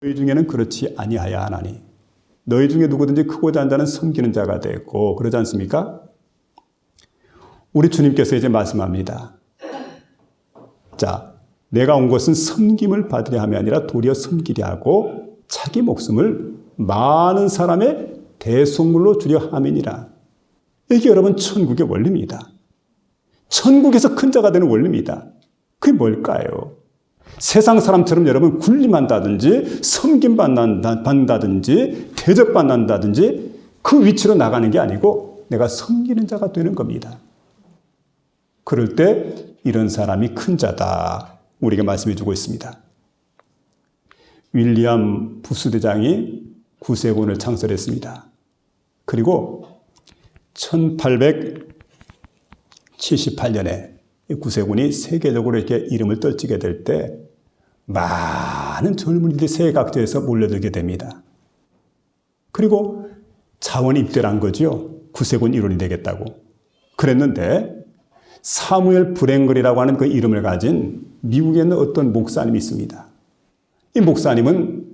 너희 중에는 그렇지 아니하야 하나니 너희 중에 누구든지 크고자 한 자는 섬기는 자가 되고 그러지 않습니까? 우리 주님께서 이제 말씀합니다. 자, 내가 온 것은 섬김을 받으려 함이 아니라 도리어 섬기려 하고 자기 목숨을 많은 사람의 대속물로 주려 함이니라. 이게 여러분 천국의 원리입니다. 천국에서 큰 자가 되는 원리입니다. 그게 뭘까요? 세상 사람처럼 여러분 군림한다든지 섬김받는다든지 대접받는다든지 그 위치로 나가는 게 아니고 내가 섬기는 자가 되는 겁니다. 그럴 때 이런 사람이 큰 자다. 우리에게 말씀해 주고 있습니다. 윌리엄 부스대장이 구세군을 창설했습니다. 그리고 1878년에 구세군이 세계적으로 이렇게 이름을 떨치게 될 때 많은 젊은이들이 세계 각지에서 몰려들게 됩니다. 그리고 자원이 입대를 한 거죠. 구세군 일원이 되겠다고. 그랬는데 사무엘 브랭글이라고 하는 그 이름을 가진 미국에 있는 어떤 목사님이 있습니다. 이 목사님은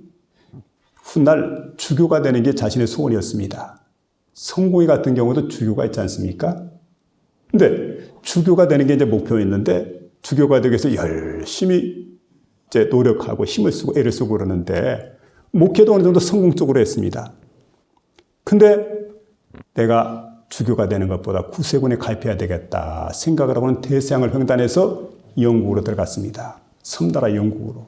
훗날 주교가 되는 게 자신의 소원이었습니다. 성공회 같은 경우도 주교가 있지 않습니까? 근데 주교가 되는 게 이제 목표였는데 주교가 되기 위해서 열심히 이제 노력하고 힘을 쓰고 애를 쓰고 그러는데 목회도 어느 정도 성공적으로 했습니다. 근데 내가 주교가 되는 것보다 구세군에 가입해야 되겠다 생각을 하고는 대서양을 횡단해서 영국으로 들어갔습니다. 섬나라 영국으로.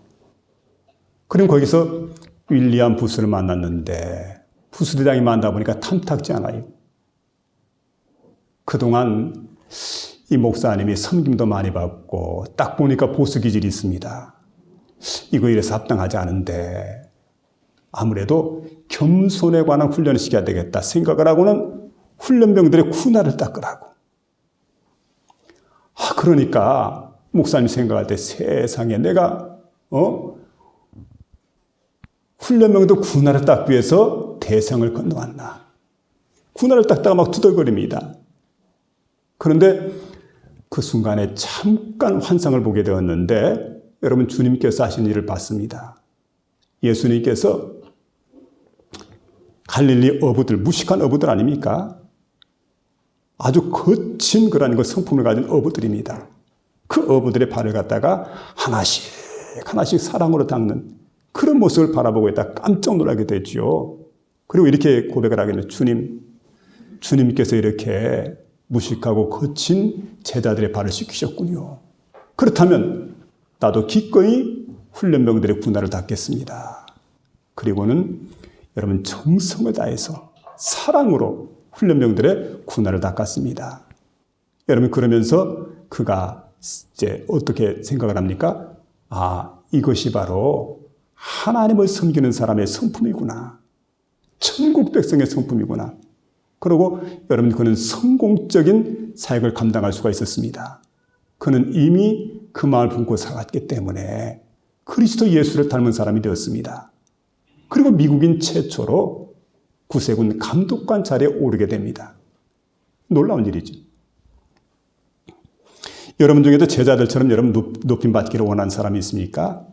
그럼 거기서 윌리엄 부스를 만났는데 부스 대장이 만나보니까 탐탁지 않아요. 그동안 이 목사님이 섬김도 많이 받고 딱 보니까 보수 기질이 있습니다. 이거 이래서 합당하지 않은데 아무래도 겸손에 관한 훈련을 시켜야 되겠다 생각을 하고는 훈련병들의 군화를 닦으라고. 그러니까 목사님 생각할 때 세상에 내가 훈련병도 군화를 닦기 위해서 대상을 건너왔나. 군화를 닦다가 막 투덜거립니다. 그런데 그 순간에 잠깐 환상을 보게 되었는데 여러분 주님께서 하신 일을 봤습니다. 예수님께서 갈릴리 어부들, 무식한 어부들 아닙니까? 아주 거친 그런 성품을 가진 어부들입니다. 그 어부들의 발을 갖다가 하나씩 하나씩 사랑으로 닦는 그런 모습을 바라보고 있다 깜짝 놀라게 되죠. 그리고 이렇게 고백을 하겠네요. 주님께서 이렇게 무식하고 거친 제자들의 발을 씻기셨군요. 그렇다면 나도 기꺼이 훈련병들의 군화를 닦겠습니다. 그리고는 여러분 정성을 다해서 사랑으로 훈련병들의 군화를 닦았습니다. 여러분 그러면서 그가 이제 어떻게 생각을 합니까? 이것이 바로 하나님을 섬기는 사람의 성품이구나. 천국 백성의 성품이구나. 그리고 여러분 그는 성공적인 사역을 감당할 수가 있었습니다. 그는 이미 그 마음을 품고 살았기 때문에 그리스도 예수를 닮은 사람이 되었습니다. 그리고 미국인 최초로 구세군 감독관 자리에 오르게 됩니다. 놀라운 일이죠. 여러분 중에도 제자들처럼 여러분 높임 받기를 원하는 사람이 있습니까?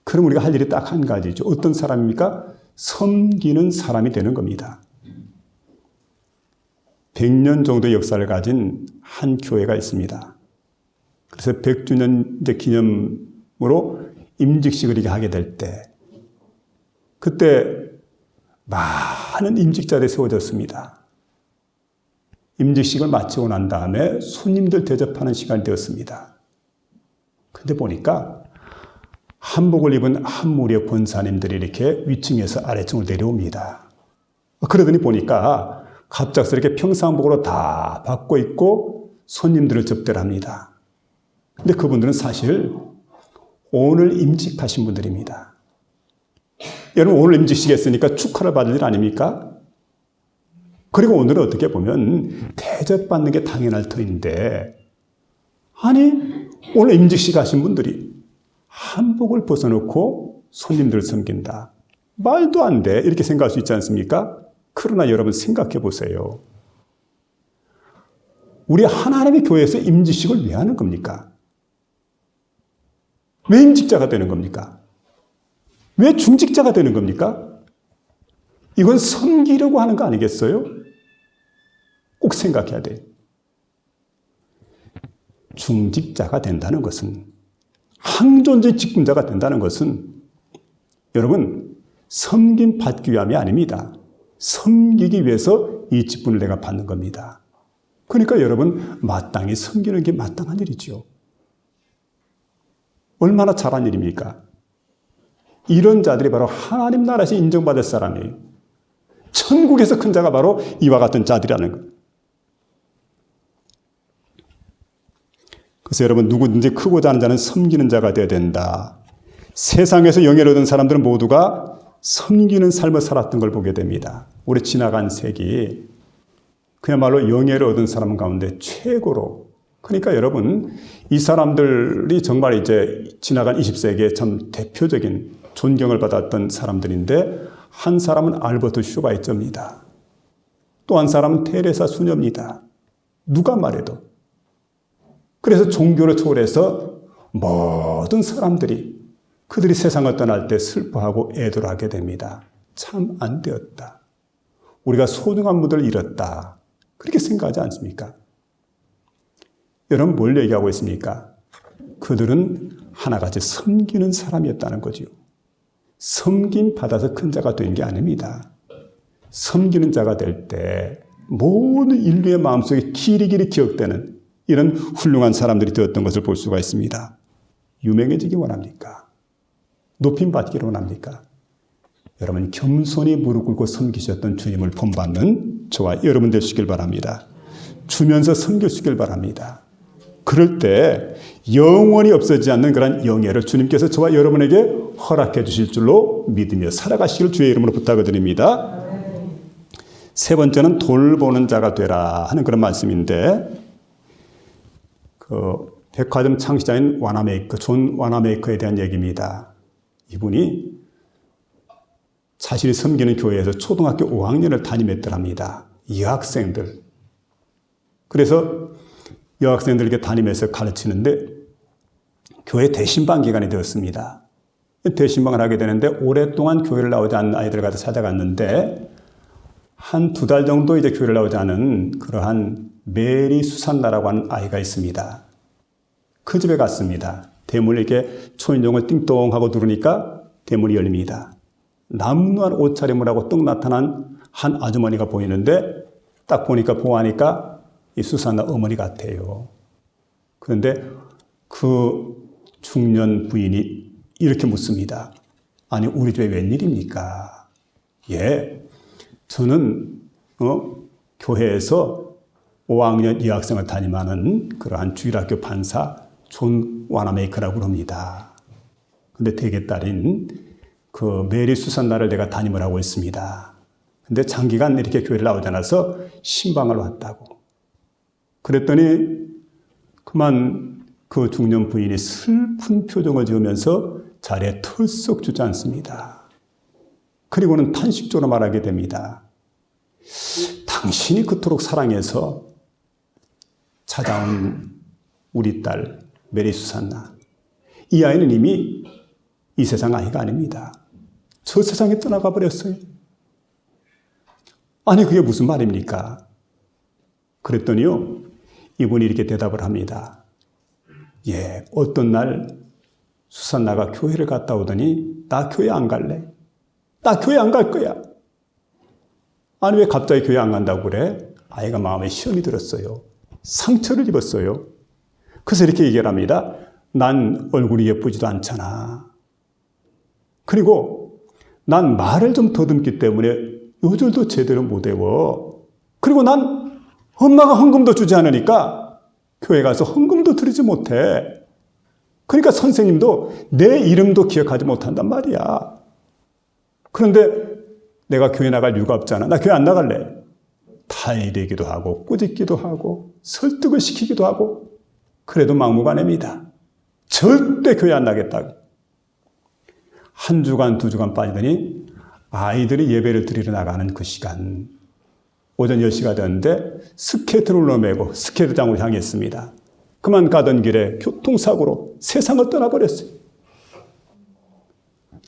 그럼 우리가 할 일이 딱 한 가지죠. 어떤 사람입니까? 섬기는 사람이 되는 겁니다. 100년 정도의 역사를 가진 한 교회가 있습니다. 그래서 100주년 기념으로 임직식을 이렇게 하게 될 때, 그때 많은 임직자들이 세워졌습니다. 임직식을 마치고 난 다음에 손님들 대접하는 시간이 되었습니다. 근데 보니까 한복을 입은 한 무리의 권사님들이 이렇게 위층에서 아래층으로 내려옵니다. 그러더니 보니까 갑작스럽게 평상복으로 다 받고 있고 손님들을 접대를 합니다. 근데 그분들은 사실 오늘 임직하신 분들입니다. 여러분 오늘 임직식 했으니까 축하를 받을 일 아닙니까? 그리고 오늘은 어떻게 보면 대접받는 게 당연할 터인데 오늘 임직식 하신 분들이 한복을 벗어놓고 손님들을 섬긴다. 말도 안 돼. 이렇게 생각할 수 있지 않습니까? 그러나 여러분 생각해 보세요. 우리 하나님의 교회에서 임직식을 왜 하는 겁니까? 왜 임직자가 되는 겁니까? 왜 중직자가 되는 겁니까? 이건 섬기려고 하는 거 아니겠어요? 꼭 생각해야 돼요. 중직자가 된다는 것은, 항존재 직분자가 된다는 것은 여러분 섬김 받기 위함이 아닙니다. 섬기기 위해서 이 직분을 내가 받는 겁니다. 그러니까 여러분 마땅히 섬기는 게 마땅한 일이죠. 얼마나 잘한 일입니까? 이런 자들이 바로 하나님 나라에서 인정받을 사람이에요. 천국에서 큰 자가 바로 이와 같은 자들이라는 거예요. 그래서 여러분 누구든지 크고자 하는 자는 섬기는 자가 되어야 된다. 세상에서 영예를 얻은 사람들은 모두가 섬기는 삶을 살았던 걸 보게 됩니다. 우리 지나간 세기 그야말로 영예를 얻은 사람 가운데 최고로, 그러니까 여러분 이 사람들이 정말 이제 지나간 20세기에 참 대표적인 존경을 받았던 사람들인데, 한 사람은 알버트 슈바이처입니다. 또 한 사람은 테레사 수녀입니다. 누가 말해도. 그래서 종교를 초월해서 모든 사람들이 그들이 세상을 떠날 때 슬퍼하고 애도하게 됩니다. 참 안 되었다. 우리가 소중한 분들을 잃었다. 그렇게 생각하지 않습니까? 여러분 뭘 얘기하고 있습니까? 그들은 하나같이 섬기는 사람이었다는 거죠. 섬김 받아서 큰 자가 된 게 아닙니다. 섬기는 자가 될 때 모든 인류의 마음속에 길이길이 기억되는 이런 훌륭한 사람들이 되었던 것을 볼 수가 있습니다. 유명해지기 원합니까? 높임 받기를 원합니까? 여러분 겸손히 무릎 꿇고 섬기셨던 주님을 본받는 저와 여러분 되시길 바랍니다. 주면서 섬기시길 바랍니다. 그럴 때 영원히 없어지지 않는 그런 영예를 주님께서 저와 여러분에게 허락해 주실 줄로 믿으며 살아가시길 주의 이름으로 부탁을 드립니다. 세 번째는 돌보는 자가 되라 하는 그런 말씀인데, 백화점 창시자인 와나메이커, 존 와나메이커에 대한 얘기입니다. 이분이 자신이 섬기는 교회에서 초등학교 5학년을 담임했더랍니다. 여학생들. 그래서 여학생들에게 담임해서 가르치는데 교회 대신방 기간이 되었습니다. 대신방을 하게 되는데 오랫동안 교회를 나오지 않는 아이들을 가서 찾아갔는데 한 2달 정도 이제 교회를 나오지 않은 그러한 메리 수산나라고 하는 아이가 있습니다. 그 집에 갔습니다. 대문을 이렇게 초인종을 띵동하고 누르니까 대문이 열립니다. 남루한 옷차림을 하고 떡 나타난 한 아주머니가 보이는데 딱 보니까 보아하니까 이 수산나 어머니 같아요. 그런데 그 중년 부인이 이렇게 묻습니다. 아니 우리 집에 웬일입니까? 예, 저는 교회에서 5학년 여학생을 담임하는 그러한 주일학교 판사 존 와나메이커라고 합니다. 근데 대개 딸인 그 메리 수산나를 내가 담임을 하고 있습니다. 근데 장기간 이렇게 교회를 나오지 않아서 신방을 왔다고. 그랬더니 그만 그 중년 부인이 슬픈 표정을 지으면서 자리에 털썩 주저앉습니다. 그리고는 탄식조로 말하게 됩니다. 당신이 그토록 사랑해서 찾아온 우리 딸 메리 수산나, 이 아이는 이미 이 세상 아이가 아닙니다. 저 세상에 떠나가 버렸어요. 아니 그게 무슨 말입니까? 그랬더니요 이분이 이렇게 대답을 합니다. 예, 어떤 날 수산나가 교회를 갔다 오더니 나 교회 안 갈래? 나 교회 안 갈 거야. 아니 왜 갑자기 교회 안 간다고 그래? 아이가 마음에 시험이 들었어요. 상처를 입었어요. 그래서 이렇게 얘기를 합니다. 난 얼굴이 예쁘지도 않잖아. 그리고 난 말을 좀 더듬기 때문에 요절도 제대로 못 외워. 그리고 난 엄마가 헌금도 주지 않으니까 교회 가서 헌금도 드리지 못해. 그러니까 선생님도 내 이름도 기억하지 못한단 말이야. 그런데 내가 교회 나갈 이유가 없잖아. 나 교회 안 나갈래. 타이르기도 하고 꾸짖기도 하고 설득을 시키기도 하고 그래도 막무가내입니다. 절대 교회 안 나겠다고. 한 주간 2주간 빠지더니 아이들이 예배를 드리러 나가는 그 시간, 오전 10시가 됐는데 스케이트를 올라매고 스케이트장으로 향했습니다. 그만 가던 길에 교통사고로 세상을 떠나버렸어요.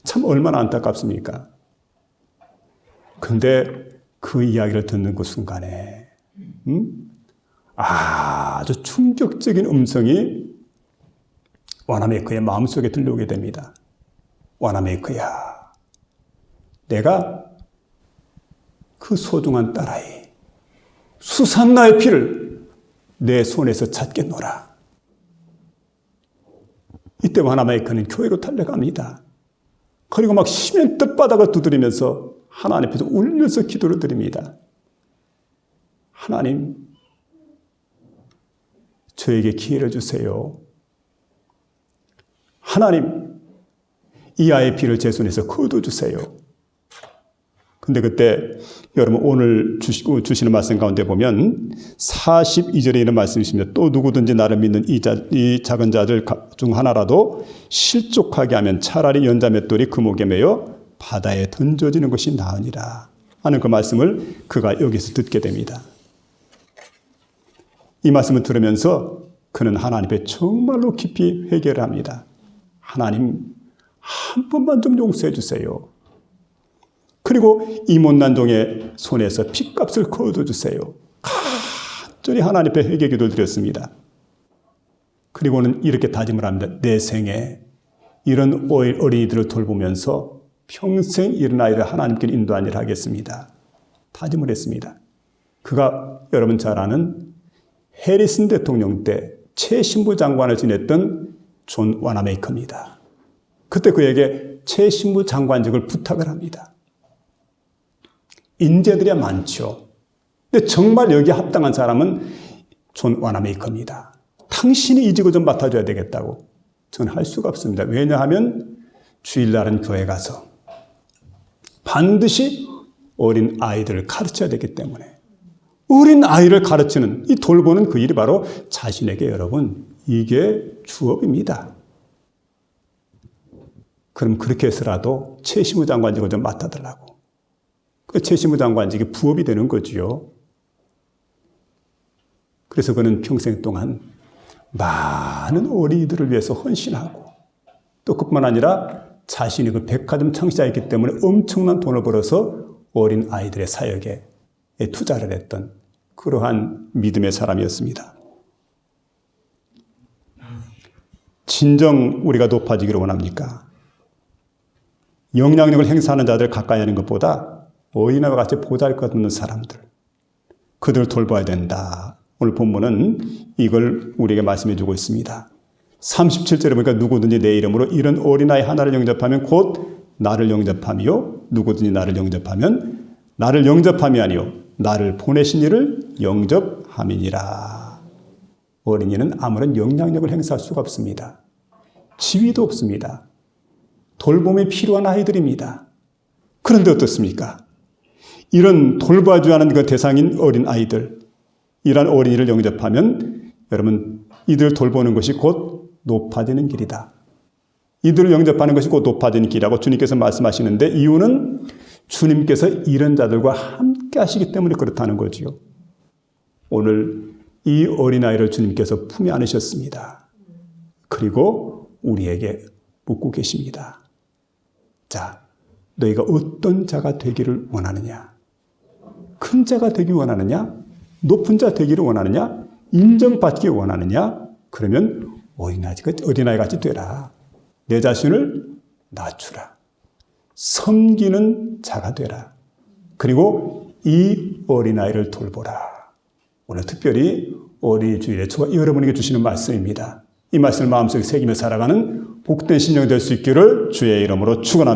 참 얼마나 안타깝습니까? 근데 그 이야기를 듣는 그 순간에 아주 충격적인 음성이 와나메이커의 마음속에 들려오게 됩니다. 와나메이커야, 내가 그 소중한 딸아이 수산나의 피를 내 손에서 찾겠노라. 이때 와나메이커는 교회로 달려갑니다. 그리고 막 심한 뜻바닥을 두드리면서 하나님 앞에서 울면서 기도를 드립니다. 하나님, 저에게 기회를 주세요. 하나님, 이 아이의 피를 제 손에서 거둬주세요. 근데 그때 여러분 오늘 주시는 말씀 가운데 보면 42절에 이런 말씀이 있습니다. 또 누구든지 나를 믿는 이 작은 자들 중 하나라도 실족하게 하면 차라리 연자맷돌이 금옥에 매여 바다에 던져지는 것이 나으니라 하는 그 말씀을 그가 여기서 듣게 됩니다. 이 말씀을 들으면서 그는 하나님 앞에 정말로 깊이 회개를 합니다. 하나님, 한 번만 좀 용서해 주세요. 그리고 이 못난 종의 손에서 핏값을 거둬주세요. 간절히 하나님 앞에 회개 기도를 드렸습니다. 그리고는 이렇게 다짐을 합니다. 내 생에 이런 어린이들을 돌보면서 평생 이런 아이를 하나님께 인도하는 일을 하겠습니다. 다짐을 했습니다. 그가 여러분 잘 아는 해리슨 대통령 때 최신부 장관을 지냈던 존 와나메이커입니다. 그때 그에게 최신부 장관직을 부탁을 합니다. 인재들이 많죠. 근데 정말 여기에 합당한 사람은 존 와나메이커입니다. 당신이 이 직을 좀 맡아줘야 되겠다고. 저는 할 수가 없습니다. 왜냐하면 주일날은 교회 가서 반드시 어린 아이들을 가르쳐야 되기 때문에 어린 아이를 가르치는 이 돌보는 그 일이 바로 자신에게 여러분 이게 주업입니다. 그럼 그렇게 해서라도 최신부 장관직을 좀 맡아달라고. 그 최신부 장관직이 부업이 되는 거지요. 그래서 그는 평생 동안 많은 어린이들을 위해서 헌신하고 또 그뿐만 아니라 자신이 그 백화점 창시자였기 때문에 엄청난 돈을 벌어서 어린 아이들의 사역에 투자를 했던 그러한 믿음의 사람이었습니다. 진정 우리가 높아지기를 원합니까? 영향력을 행사하는 자들 가까이 하는 것보다 어린아이와 같이 보잘것없는 사람들, 그들을 돌봐야 된다. 오늘 본문은 이걸 우리에게 말씀해 주고 있습니다. 37절에 보니까 누구든지 내 이름으로 이런 어린아이 하나를 영접하면 곧 나를 영접함이요. 누구든지 나를 영접하면 나를 영접함이 아니요 나를 보내신 이를 영접함이니라. 어린이는 아무런 영향력을 행사할 수가 없습니다. 지위도 없습니다. 돌봄이 필요한 아이들입니다. 그런데 어떻습니까? 이런 돌봐줘야 하는 그 대상인 어린 아이들, 이러한 어린이를 영접하면 여러분 이들을 돌보는 것이 곧 높아지는 길이다. 이들을 영접하는 것이 곧 높아지는 길이라고 주님께서 말씀하시는데 이유는 주님께서 이런 자들과 함께 하시기 때문에 그렇다는 거지요. 오늘 이 어린아이를 주님께서 품에 안으셨습니다. 그리고 우리에게 묻고 계십니다. 자, 너희가 어떤 자가 되기를 원하느냐? 큰 자가 되기를 원하느냐? 높은 자 되기를 원하느냐? 인정받기를 원하느냐? 그러면 어린아이같이 되라. 내 자신을 낮추라. 섬기는 자가 되라. 그리고 이 어린아이를 돌보라. 오늘 특별히 어린이 주일에 저와 여러분에게 주시는 말씀입니다. 이 말씀을 마음속에 새기며 살아가는 복된 심령이 될 수 있기를 주의 이름으로 축원합니다.